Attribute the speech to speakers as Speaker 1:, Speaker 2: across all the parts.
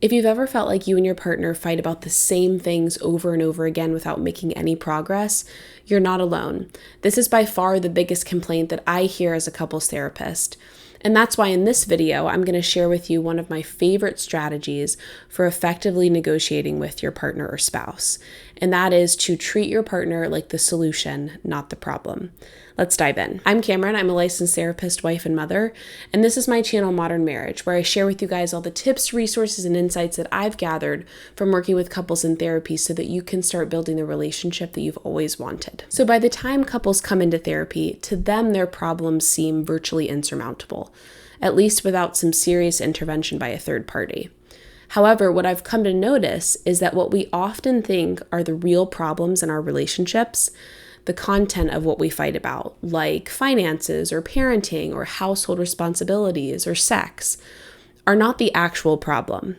Speaker 1: If you've ever felt like you and your partner fight about the same things over and over again without making any progress, you're not alone. This is by far the biggest complaint that I hear as a couples therapist. And that's why in this video, I'm going to share with you one of my favorite strategies for effectively negotiating with your partner or spouse. And that is to treat your partner like the solution, not the problem. Let's dive in. I'm Cameron. I'm a licensed therapist, wife, and mother. And this is my channel, Modern Marriage, where I share with you guys all the tips, resources, and insights that I've gathered from working with couples in therapy so that you can start building the relationship that you've always wanted. So by the time couples come into therapy, to them, their problems seem virtually insurmountable, at least without some serious intervention by a third party. However, what I've come to notice is that what we often think are the real problems in our relationships, the content of what we fight about, like finances or parenting or household responsibilities or sex, are not the actual problem.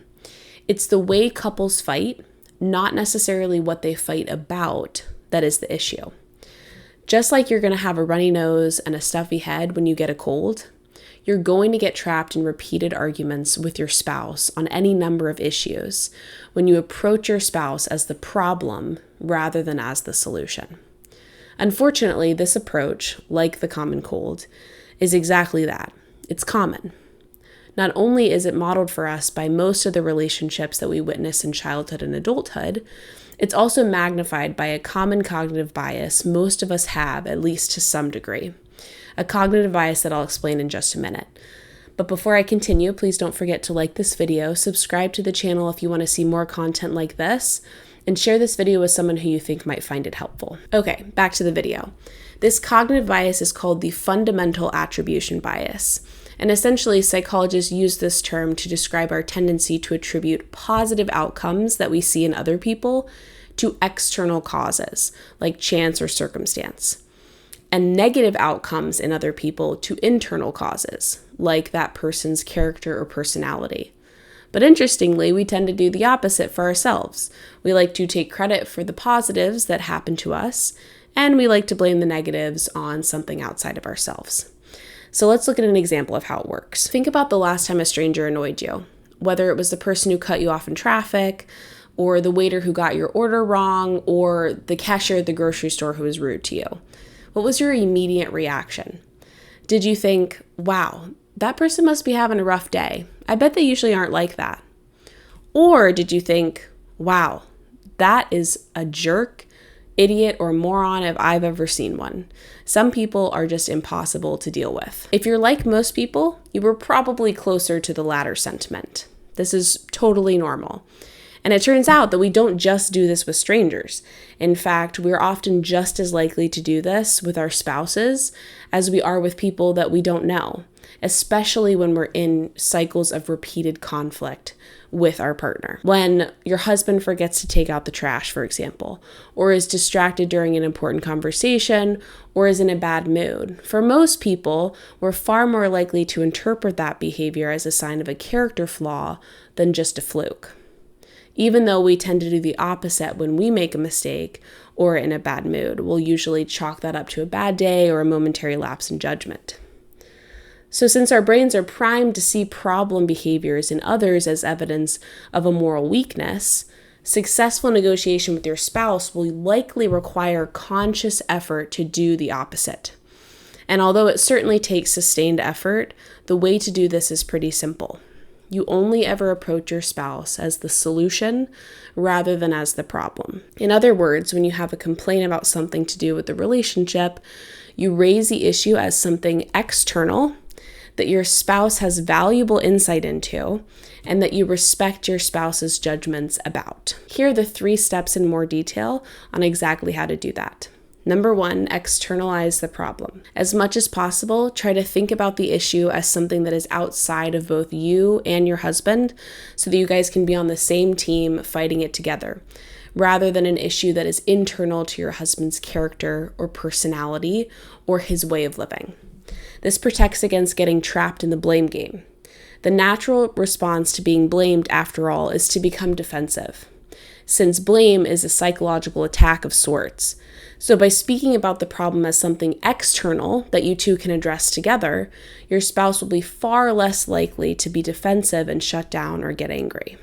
Speaker 1: It's the way couples fight, not necessarily what they fight about, that is the issue. Just like you're going to have a runny nose and a stuffy head when you get a cold, you're going to get trapped in repeated arguments with your spouse on any number of issues when you approach your spouse as the problem rather than as the solution. Unfortunately, this approach, like the common cold, is exactly that. It's common. Not only is it modeled for us by most of the relationships that we witness in childhood and adulthood, it's also magnified by a common cognitive bias most of us have, at least to some degree. A cognitive bias that I'll explain in just a minute. But before I continue, please don't forget to like this video, subscribe to the channel if you want to see more content like this, and share this video with someone who you think might find it helpful. Okay, back to the video. This cognitive bias is called the fundamental attribution bias. And essentially, psychologists use this term to describe our tendency to attribute positive outcomes that we see in other people to external causes, like chance or circumstance, and negative outcomes in other people to internal causes, like that person's character or personality. But interestingly, we tend to do the opposite for ourselves. We like to take credit for the positives that happen to us, and we like to blame the negatives on something outside of ourselves. So let's look at an example of how it works. Think about the last time a stranger annoyed you, whether it was the person who cut you off in traffic, or the waiter who got your order wrong, or the cashier at the grocery store who was rude to you. What was your immediate reaction? Did you think, wow, that person must be having a rough day. I bet they usually aren't like that. Or did you think, wow, that is a jerk, idiot, or moron if I've ever seen one. Some people are just impossible to deal with. If you're like most people, you were probably closer to the latter sentiment. This is totally normal. And it turns out that we don't just do this with strangers. In fact, we're often just as likely to do this with our spouses as we are with people that we don't know, especially when we're in cycles of repeated conflict with our partner. When your husband forgets to take out the trash, for example, or is distracted during an important conversation, or is in a bad mood. For most people, we're far more likely to interpret that behavior as a sign of a character flaw than just a fluke. Even though we tend to do the opposite when we make a mistake or in a bad mood, we'll usually chalk that up to a bad day or a momentary lapse in judgment. So since our brains are primed to see problem behaviors in others as evidence of a moral weakness, successful negotiation with your spouse will likely require conscious effort to do the opposite. And although it certainly takes sustained effort, the way to do this is pretty simple. You only ever approach your spouse as the solution rather than as the problem. In other words, when you have a complaint about something to do with the relationship, you raise the issue as something external that your spouse has valuable insight into and that you respect your spouse's judgments about. Here are the 3 steps in more detail on exactly how to do that. Number 1, externalize the problem. As much as possible, try to think about the issue as something that is outside of both you and your husband so that you guys can be on the same team fighting it together, rather than an issue that is internal to your husband's character or personality or his way of living. This protects against getting trapped in the blame game. The natural response to being blamed, after all, is to become defensive, since blame is a psychological attack of sorts. So by speaking about the problem as something external that you two can address together, your spouse will be far less likely to be defensive and shut down or get angry.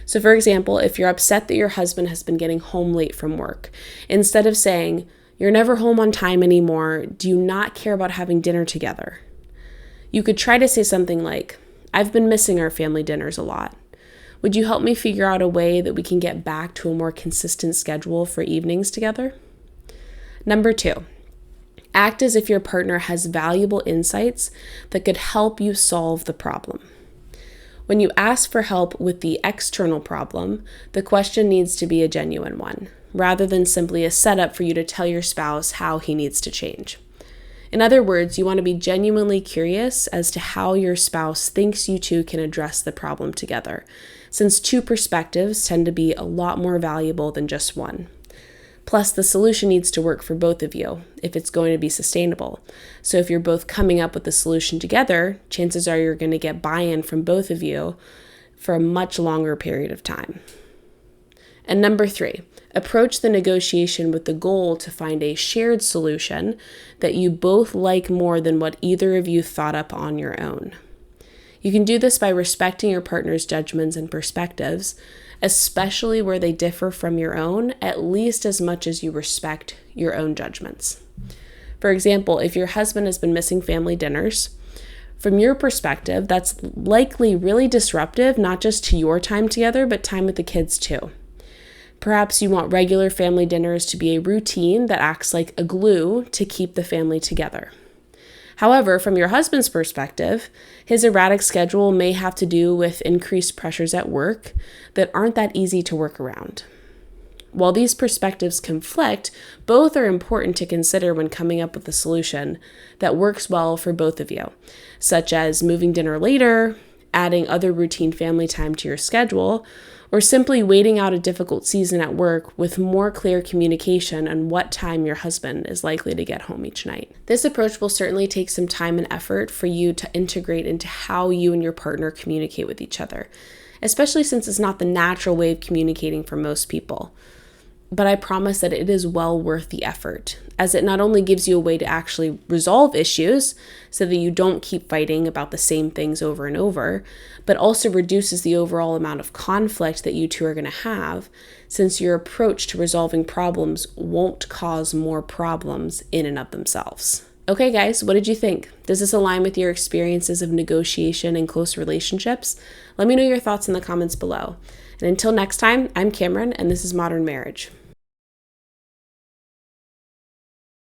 Speaker 1: So for example, if you're upset that your husband has been getting home late from work, instead of saying, "You're never home on time anymore. Do you not care about having dinner together?" You could try to say something like, "I've been missing our family dinners a lot. Would you help me figure out a way that we can get back to a more consistent schedule for evenings together?" Number 2, act as if your partner has valuable insights that could help you solve the problem. When you ask for help with the external problem, the question needs to be a genuine one, rather than simply a setup for you to tell your spouse how he needs to change. In other words, you want to be genuinely curious as to how your spouse thinks you two can address the problem together, since 2 perspectives tend to be a lot more valuable than just one. Plus, the solution needs to work for both of you if it's going to be sustainable. So if you're both coming up with a solution together, chances are you're going to get buy-in from both of you for a much longer period of time. And number 3, approach the negotiation with the goal to find a shared solution that you both like more than what either of you thought up on your own. You can do this by respecting your partner's judgments and perspectives, especially where they differ from your own, at least as much as you respect your own judgments. For example, if your husband has been missing family dinners, from your perspective, that's likely really disruptive, not just to your time together, but time with the kids too. Perhaps you want regular family dinners to be a routine that acts like a glue to keep the family together. However, from your husband's perspective, his erratic schedule may have to do with increased pressures at work that aren't that easy to work around. While these perspectives conflict, both are important to consider when coming up with a solution that works well for both of you, such as moving dinner later, adding other routine family time to your schedule, or simply waiting out a difficult season at work with more clear communication on what time your husband is likely to get home each night. This approach will certainly take some time and effort for you to integrate into how you and your partner communicate with each other, especially since it's not the natural way of communicating for most people. But I promise that it is well worth the effort, as it not only gives you a way to actually resolve issues so that you don't keep fighting about the same things over and over, but also reduces the overall amount of conflict that you two are going to have, since your approach to resolving problems won't cause more problems in and of themselves. Okay, guys, what did you think? Does this align with your experiences of negotiation in close relationships? Let me know your thoughts in the comments below. And until next time, I'm Cameron, and this is Modern Marriage.